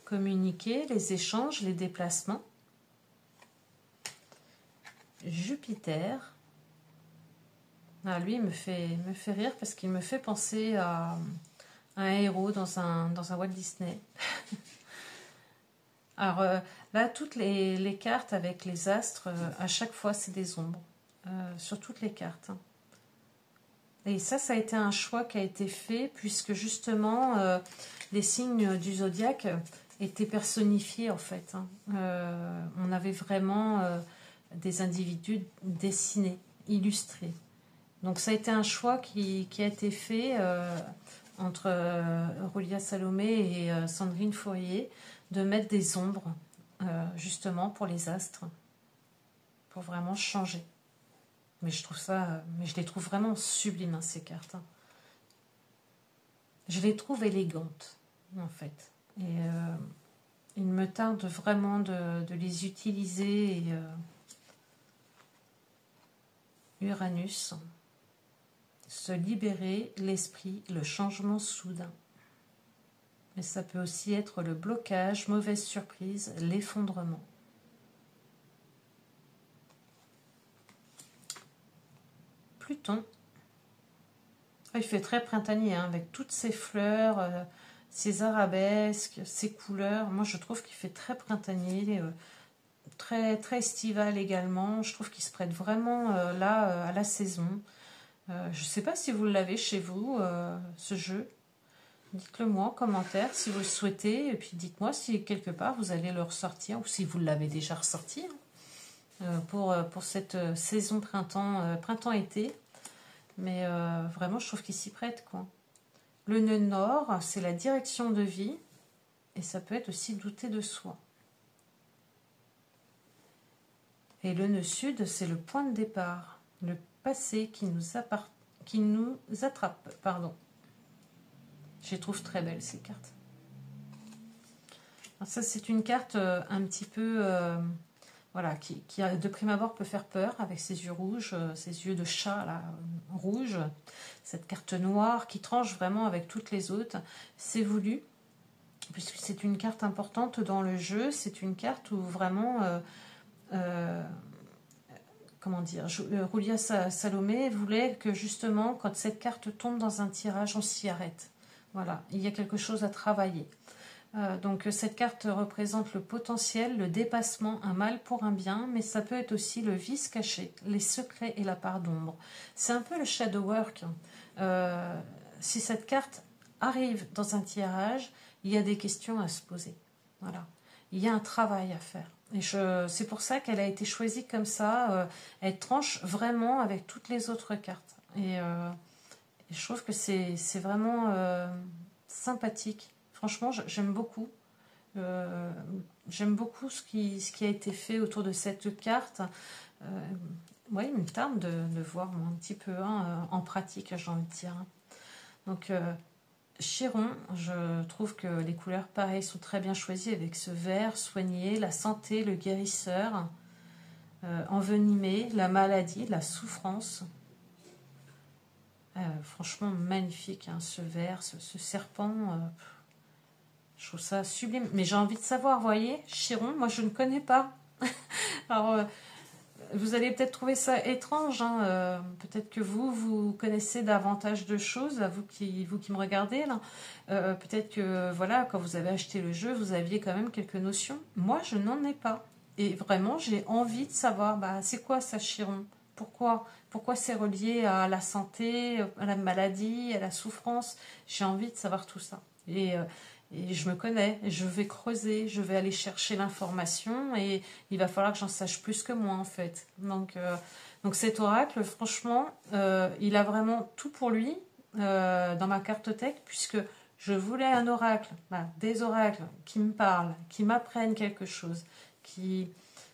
communiquer, les échanges, les déplacements. Jupiter, lui il me fait rire parce qu'il me fait penser à un héros dans un Walt Disney. Alors là, toutes les cartes avec les astres, à chaque fois c'est des ombres, sur toutes les cartes. Et ça a été un choix qui a été fait puisque justement les signes du zodiaque étaient personnifiés en fait. On avait vraiment des individus dessinés, illustrés. Donc ça a été un choix qui a été fait entre Roulia Salomé et Sandrine Fourier de mettre des ombres justement pour les astres, pour vraiment changer. Mais je les trouve vraiment sublimes, hein, ces cartes. Je les trouve élégantes, en fait. Et il me tarde vraiment de les utiliser. Et, Uranus, se libérer, l'esprit, le changement soudain. Mais ça peut aussi être le blocage, mauvaise surprise, l'effondrement. Pluton. Il fait très printanier, hein, avec toutes ces fleurs, ces arabesques, ces couleurs. Moi, je trouve qu'il fait très printanier, très, très estival également. Je trouve qu'il se prête vraiment là à la saison. Je ne sais pas si vous l'avez chez vous, ce jeu. Dites-le moi en commentaire si vous le souhaitez. Et puis dites-moi si quelque part vous allez le ressortir ou si vous l'avez déjà ressorti pour cette saison printemps-été. Mais vraiment, je trouve qu'il s'y prête, quoi. Le nœud nord, c'est la direction de vie. Et ça peut être aussi douter de soi. Et le nœud sud, c'est le point de départ. Le passé qui nous attrape. Pardon. Je les trouve très belles, ces cartes. Alors ça, c'est une carte un petit peu... voilà, qui de prime abord peut faire peur avec ses yeux rouges, ses yeux de chat là, rouges, cette carte noire qui tranche vraiment avec toutes les autres. C'est voulu, puisque c'est une carte importante dans le jeu. C'est une carte où vraiment, comment dire, Roulia Salomé voulait que justement, quand cette carte tombe dans un tirage, on s'y arrête. Voilà, il y a quelque chose à travailler. Donc cette carte représente le potentiel, le dépassement, un mal pour un bien, mais ça peut être aussi le vice caché, les secrets et la part d'ombre. C'est un peu le shadow work. Si cette carte arrive dans un tirage, il y a des questions à se poser. Voilà, il y a un travail à faire. Et c'est pour ça qu'elle a été choisie comme ça. Elle tranche vraiment avec toutes les autres cartes. Et je trouve que c'est vraiment sympathique. Franchement, j'aime beaucoup. J'aime beaucoup ce qui a été fait autour de cette carte. Ouais, il me tarde de voir un petit peu en pratique, j'ai envie de dire. Donc, Chiron, je trouve que les couleurs, pareil, sont très bien choisies avec ce vert soigné, la santé, le guérisseur, envenimé, la maladie, la souffrance. Franchement, magnifique, hein, ce vert, ce serpent... je trouve ça sublime. Mais j'ai envie de savoir, vous voyez, Chiron, moi je ne connais pas. Alors, vous allez peut-être trouver ça étrange, hein, peut-être que vous connaissez davantage de choses, vous qui me regardez là. Peut-être que voilà, quand vous avez acheté le jeu, vous aviez quand même quelques notions. Moi, je n'en ai pas. Et vraiment, j'ai envie de savoir, bah, c'est quoi ça, Chiron? Pourquoi c'est relié à la santé, à la maladie, à la souffrance? J'ai envie de savoir tout ça. Et je me connais, je vais creuser, je vais aller chercher l'information et il va falloir que j'en sache plus que moi en fait. Donc cet oracle, franchement, il a vraiment tout pour lui dans ma cartothèque puisque je voulais un oracle, voilà, des oracles qui me parlent, qui m'apprennent quelque chose, qui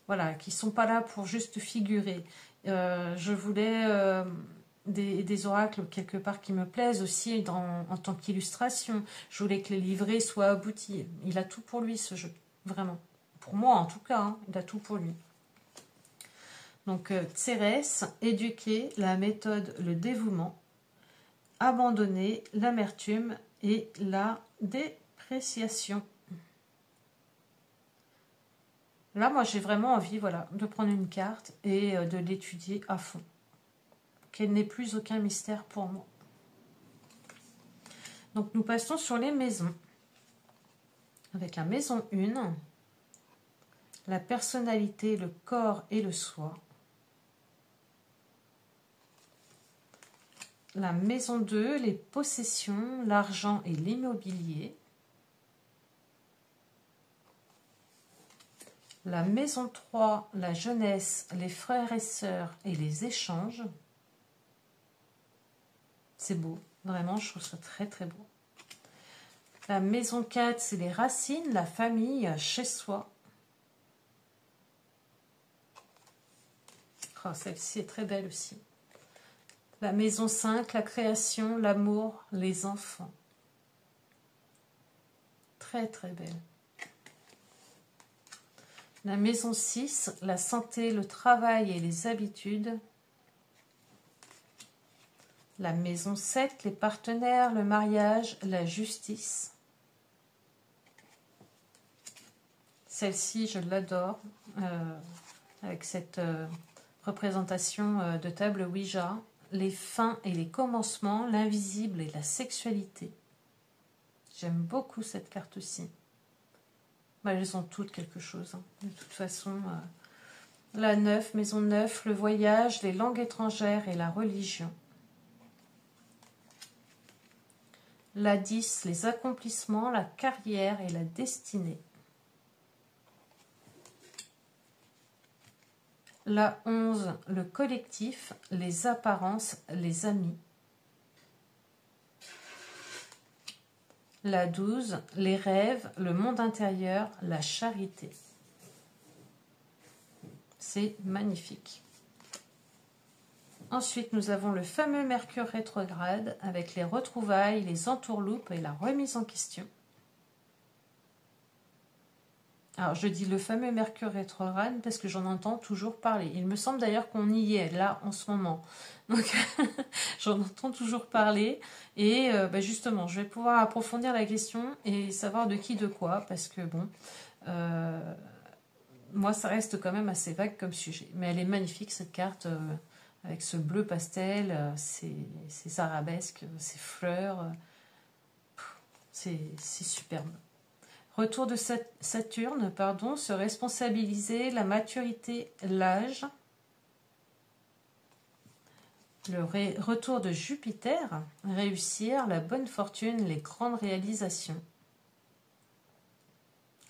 voilà, qui sont pas là pour juste figurer. Je voulais des oracles quelque part qui me plaisent aussi en tant qu'illustration. Je voulais que les livrets soient aboutis. Il a tout pour lui ce jeu, vraiment. Pour moi en tout cas, hein, il a tout pour lui. Donc Cérès, éduquer, la méthode, le dévouement, abandonner, l'amertume et la dépréciation. Là, moi, j'ai vraiment envie, voilà, de prendre une carte et de l'étudier à fond. Qu'elle n'ait plus aucun mystère pour moi. Donc, nous passons sur les maisons. Avec la maison 1, la personnalité, le corps et le soi. La maison 2, les possessions, l'argent et l'immobilier. La maison 3, la jeunesse, les frères et sœurs et les échanges. C'est beau, vraiment, je trouve ça très très beau. La maison 4, c'est les racines, la famille, chez soi. Oh, celle-ci est très belle aussi. La maison 5, la création, l'amour, les enfants. Très très belle. La maison 6, la santé, le travail et les habitudes. La maison 7, les partenaires, le mariage, la justice. Celle-ci, je l'adore, avec cette représentation de table Ouija. Les fins et les commencements, l'invisible et la sexualité. J'aime beaucoup cette carte aussi. Bah, elles ont toutes quelque chose, hein. De toute façon, la 9, maison 9, le voyage, les langues étrangères et la religion. La 10, les accomplissements, la carrière et la destinée. La 11, le collectif, les apparences, les amis. La 12, les rêves, le monde intérieur, la charité. C'est magnifique. Ensuite, nous avons le fameux Mercure rétrograde avec les retrouvailles, les entourloupes et la remise en question. Alors, je dis le fameux Mercure rétrograde parce que j'en entends toujours parler. Il me semble d'ailleurs qu'on y est là en ce moment. Donc, j'en entends toujours parler. Et justement, je vais pouvoir approfondir la question et savoir de qui, de quoi. Parce que bon, moi, ça reste quand même assez vague comme sujet. Mais elle est magnifique, cette carte, avec ce bleu pastel, ces arabesques, ces fleurs. C'est superbe. Retour de Saturne, pardon, se responsabiliser, la maturité, l'âge. Le retour de Jupiter, réussir, la bonne fortune, les grandes réalisations.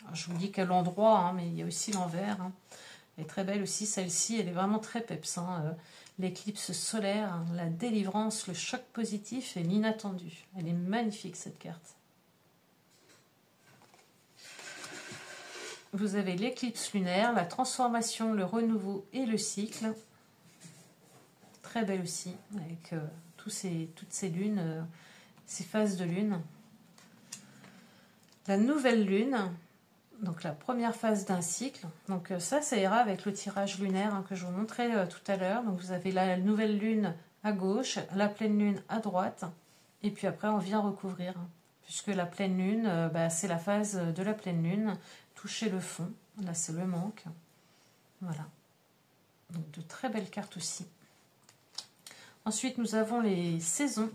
Alors, je vous dis quel endroit, hein, mais il y a aussi l'envers. Hein. Elle est très belle aussi, celle-ci, elle est vraiment très peps. Hein. L'éclipse solaire, hein, la délivrance, le choc positif et l'inattendu. Elle est magnifique cette carte. Vous avez l'éclipse lunaire, la transformation, le renouveau et le cycle. Très belle aussi, avec toutes ces lunes, ces phases de lune. La nouvelle lune, donc la première phase d'un cycle. Donc ça ira avec le tirage lunaire hein, que je vous montrais tout à l'heure. Donc vous avez la nouvelle lune à gauche, la pleine lune à droite. Et puis après, on vient recouvrir. Hein, puisque la pleine lune, c'est la phase de la pleine lune. Toucher le fond, là c'est le manque, voilà. Donc de très belles cartes aussi. Ensuite, nous avons les saisons.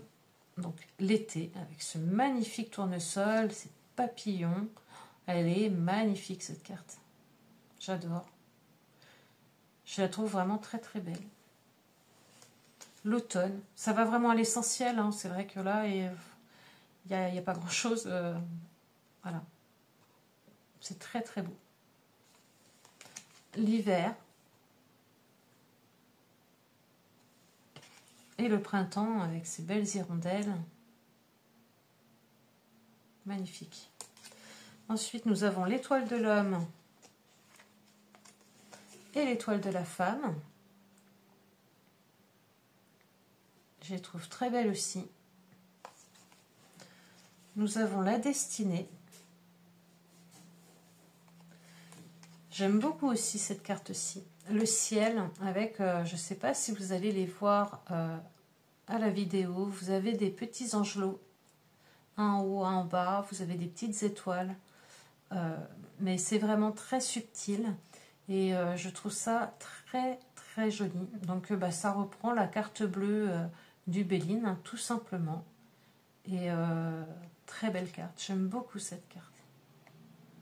Donc l'été, avec ce magnifique tournesol, ces papillons. Elle est magnifique cette carte. J'adore. Je la trouve vraiment très très belle. L'automne, ça va vraiment à l'essentiel. Hein. C'est vrai que là, il n'y a pas grand chose. Voilà. C'est très très beau. L'hiver. Et le printemps avec ses belles hirondelles. Magnifique. Ensuite, nous avons l'étoile de l'homme et l'étoile de la femme. Je les trouve très belles aussi. Nous avons la destinée. J'aime beaucoup aussi cette carte-ci. Le ciel avec, je ne sais pas si vous allez les voir à la vidéo, vous avez des petits angelots, un en haut, un en bas, vous avez des petites étoiles. Mais c'est vraiment très subtil et je trouve ça très très joli. Donc ça reprend la carte bleue du Béline, hein, tout simplement. Et très belle carte. J'aime beaucoup cette carte.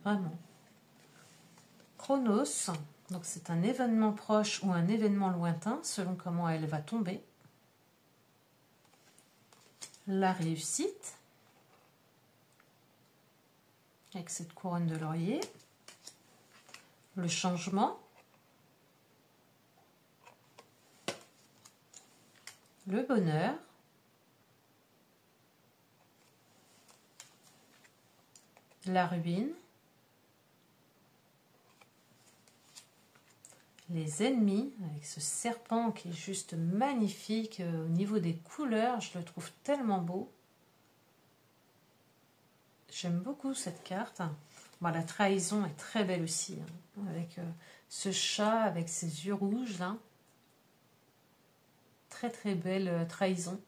Vraiment. Chronos, donc c'est un événement proche ou un événement lointain, selon comment elle va tomber. La réussite, avec cette couronne de laurier. Le changement. Le bonheur. La ruine. Les ennemis, avec ce serpent qui est juste magnifique au niveau des couleurs, je le trouve tellement beau. J'aime beaucoup cette carte. Bon, la trahison est très belle aussi, hein, avec ce chat avec ses yeux rouges là. Très très belle trahison.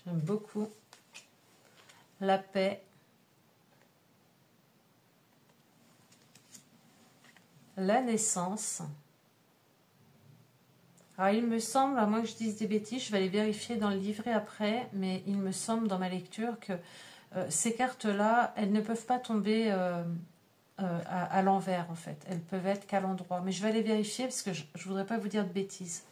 J'aime beaucoup. La paix. La naissance. Alors il me semble, à moins que je dise des bêtises, je vais aller vérifier dans le livret après, mais il me semble dans ma lecture que ces cartes-là, elles ne peuvent pas tomber à l'envers en fait. Elles peuvent être qu'à l'endroit. Mais je vais aller vérifier parce que je ne voudrais pas vous dire de bêtises.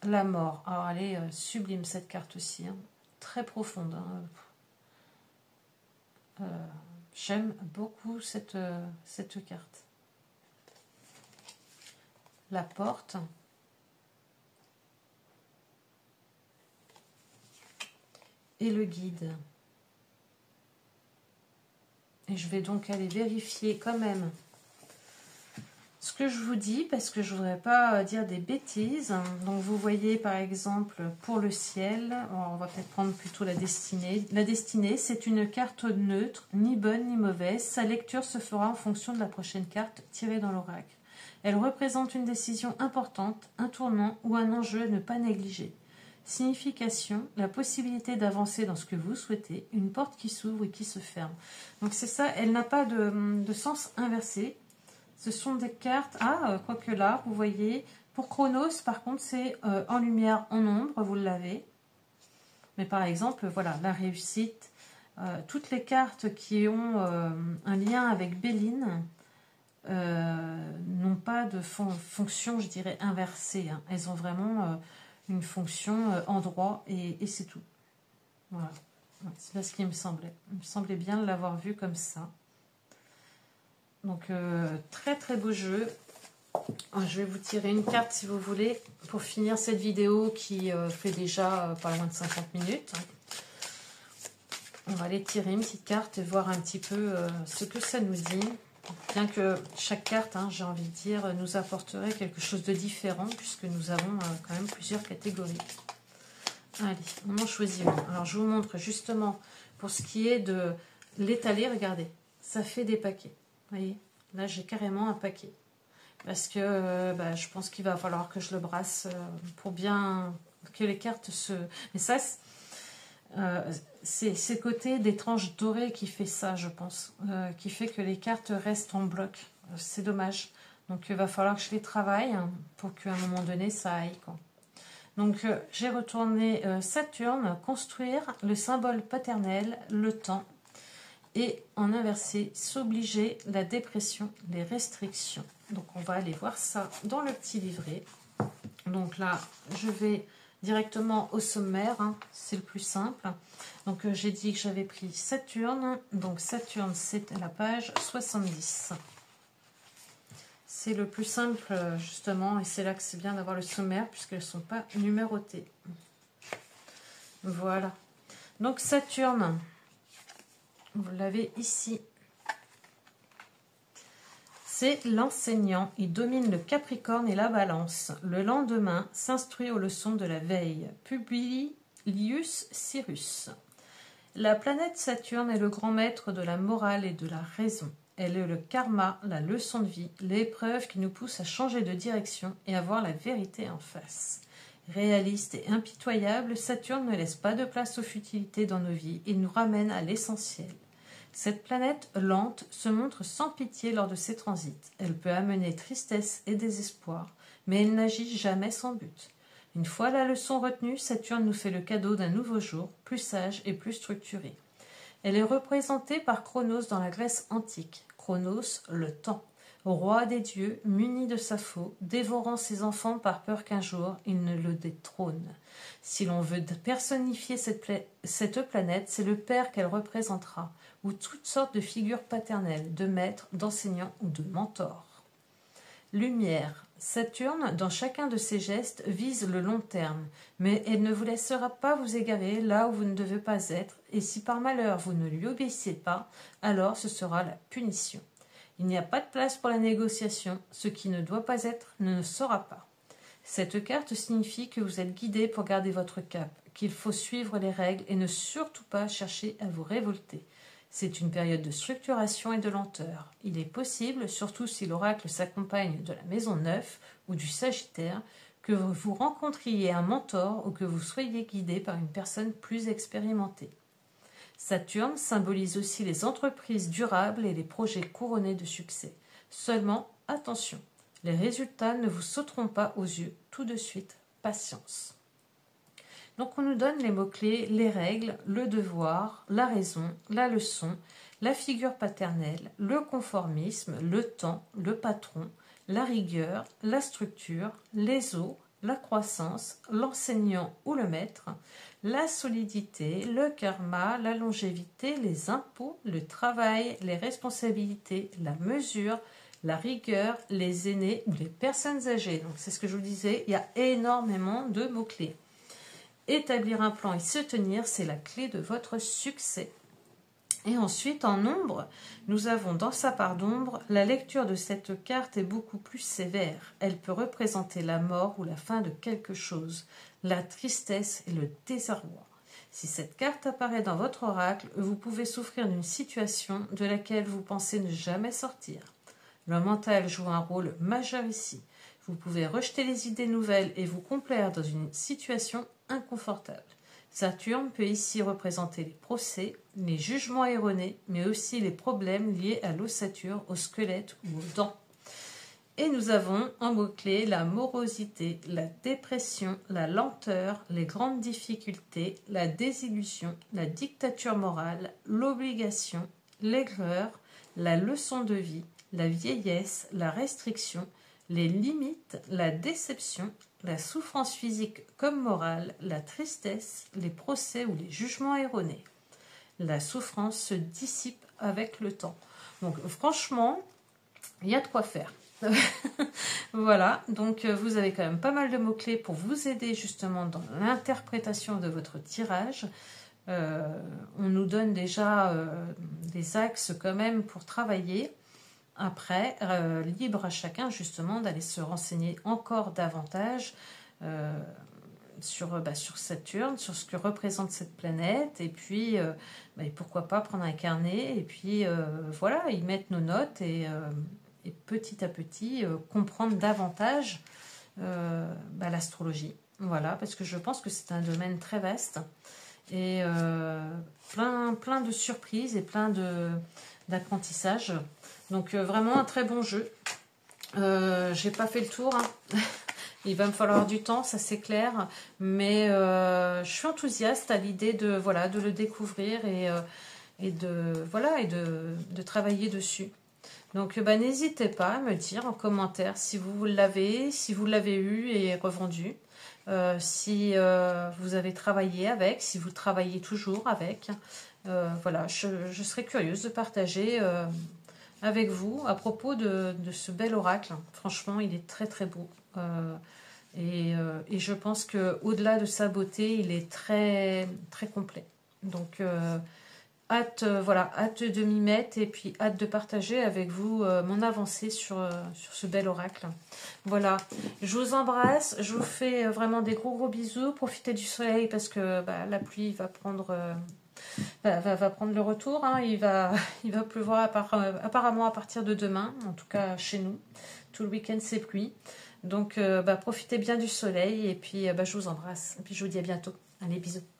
La mort. Alors elle est sublime cette carte aussi. Hein. Très profonde. Hein. J'aime beaucoup cette carte. La porte. Et le guide. Et je vais donc aller vérifier quand même ce que je vous dis, parce que je ne voudrais pas dire des bêtises. Donc vous voyez par exemple pour le ciel, on va peut-être prendre plutôt la destinée. La destinée, c'est une carte neutre, ni bonne ni mauvaise. Sa lecture se fera en fonction de la prochaine carte tirée dans l'oracle. Elle représente une décision importante, un tournant ou un enjeu à ne pas négliger. Signification, la possibilité d'avancer dans ce que vous souhaitez, une porte qui s'ouvre et qui se ferme. Donc c'est ça, elle n'a pas de sens inversé. Ce sont des cartes, quoique là, vous voyez, pour Chronos, par contre, c'est en lumière, en ombre, vous l'avez. Mais par exemple, voilà, la réussite, toutes les cartes qui ont un lien avec Béline n'ont pas de fonction, je dirais, inversée. Hein. Elles ont vraiment une fonction endroit et c'est tout. Voilà, c'est ce qui me semblait. Il me semblait bien de l'avoir vu comme ça. Donc, très très beau jeu. Je vais vous tirer une carte si vous voulez pour finir cette vidéo qui fait déjà pas loin de 50 minutes. On va aller tirer une petite carte et voir un petit peu ce que ça nous dit. Bien que chaque carte, hein, j'ai envie de dire, nous apporterait quelque chose de différent puisque nous avons quand même plusieurs catégories. Allez, on en choisit une. Alors, je vous montre justement pour ce qui est de l'étaler, regardez, ça fait des paquets. Vous voyez, là j'ai carrément un paquet. Parce que je pense qu'il va falloir que je le brasse pour bien que les cartes se... Mais ça, c'est ce côté des tranches dorées qui fait ça, je pense. Qui fait que les cartes restent en bloc. C'est dommage. Donc il va falloir que je les travaille pour qu'à un moment donné ça aille, quoi. Donc j'ai retourné Saturne, construire, le symbole paternel, le temps. Et en inversé, s'obliger, la dépression, les restrictions. Donc on va aller voir ça dans le petit livret. Donc là, je vais directement au sommaire, hein, c'est le plus simple. Donc j'ai dit que j'avais pris Saturne. Donc Saturne, c'est à la page 70. C'est le plus simple, justement, et c'est là que c'est bien d'avoir le sommaire, puisqu'elles ne sont pas numérotées. Voilà. Donc Saturne, vous l'avez ici. C'est l'enseignant. Il domine le Capricorne et la Balance. Le lendemain, s'instruit aux leçons de la veille. Publilius Cyrus. La planète Saturne est le grand maître de la morale et de la raison. Elle est le karma, la leçon de vie, l'épreuve qui nous pousse à changer de direction et à voir la vérité en face. Réaliste et impitoyable, Saturne ne laisse pas de place aux futilités dans nos vies et nous ramène à l'essentiel. Cette planète lente se montre sans pitié lors de ses transits. Elle peut amener tristesse et désespoir, mais elle n'agit jamais sans but. Une fois la leçon retenue, Saturne nous fait le cadeau d'un nouveau jour, plus sage et plus structuré. Elle est représentée par Chronos dans la Grèce antique. Chronos, le temps. Roi des dieux, muni de Sappho, dévorant ses enfants par peur qu'un jour il ne le détrône. Si l'on veut personnifier cette planète, c'est le père qu'elle représentera, ou toutes sortes de figures paternelles, de maîtres, d'enseignants ou de mentors. Lumière. Saturne, dans chacun de ses gestes, vise le long terme, mais elle ne vous laissera pas vous égarer là où vous ne devez pas être, et si par malheur vous ne lui obéissez pas, alors ce sera la punition. Il n'y a pas de place pour la négociation, ce qui ne doit pas être ne sera pas. Cette carte signifie que vous êtes guidé pour garder votre cap, qu'il faut suivre les règles et ne surtout pas chercher à vous révolter. C'est une période de structuration et de lenteur. Il est possible, surtout si l'oracle s'accompagne de la maison 9 ou du Sagittaire, que vous rencontriez un mentor ou que vous soyez guidé par une personne plus expérimentée. Saturne symbolise aussi les entreprises durables et les projets couronnés de succès. Seulement, attention, les résultats ne vous sauteront pas aux yeux tout de suite. Patience. Donc on nous donne les mots-clés, les règles, le devoir, la raison, la leçon, la figure paternelle, le conformisme, le temps, le patron, la rigueur, la structure, les eaux, la croissance, l'enseignant ou le maître, la solidité, le karma, la longévité, les impôts, le travail, les responsabilités, la mesure, la rigueur, les aînés ou les personnes âgées. Donc c'est ce que je vous disais, il y a énormément de mots-clés. Établir un plan et se tenir, c'est la clé de votre succès. Et ensuite, en ombre, nous avons dans sa part d'ombre, la lecture de cette carte est beaucoup plus sévère. Elle peut représenter la mort ou la fin de quelque chose, la tristesse et le désarroi. Si cette carte apparaît dans votre oracle, vous pouvez souffrir d'une situation de laquelle vous pensez ne jamais sortir. Le mental joue un rôle majeur ici. Vous pouvez rejeter les idées nouvelles et vous complaire dans une situation inconfortable. Saturne peut ici représenter les procès, les jugements erronés, mais aussi les problèmes liés à l'ossature, au squelette ou aux dents. Et nous avons en mots-clés la morosité, la dépression, la lenteur, les grandes difficultés, la désillusion, la dictature morale, l'obligation, l'aigreur, la leçon de vie, la vieillesse, la restriction, les limites, la déception, la souffrance physique comme morale, la tristesse, les procès ou les jugements erronés. La souffrance se dissipe avec le temps. Donc franchement, il y a de quoi faire. Voilà, donc vous avez quand même pas mal de mots-clés pour vous aider justement dans l'interprétation de votre tirage. On nous donne déjà des axes quand même pour travailler. Après, libre à chacun justement d'aller se renseigner encore davantage sur Saturne, sur ce que représente cette planète, et puis pourquoi pas prendre un carnet, et puis voilà, y mettre nos notes, et petit à petit comprendre davantage l'astrologie. Voilà, parce que je pense que c'est un domaine très vaste, et plein de surprises et plein d'apprentissage. Donc vraiment un très bon jeu. J'ai pas fait le tour, hein. Il va me falloir du temps, ça c'est clair, mais je suis enthousiaste à l'idée de voilà de le découvrir et de travailler dessus. Donc n'hésitez pas à me dire en commentaire si vous l'avez eu et revendu, si vous avez travaillé avec, si vous travaillez toujours avec. Voilà, je serais curieuse de partager avec vous à propos de ce bel oracle. Franchement, il est très très beau. Et je pense qu'au-delà de sa beauté, il est très très complet. Donc hâte de m'y mettre et puis hâte de partager avec vous mon avancée sur ce bel oracle. Voilà, je vous embrasse, je vous fais vraiment des gros bisous. Profitez du soleil parce que la pluie va prendre va prendre le retour, hein. Il va pleuvoir apparemment à partir de demain, en tout cas chez nous. Tout le week-end c'est pluie. Donc profitez bien du soleil et puis je vous embrasse. Et puis je vous dis à bientôt. Allez, bisous.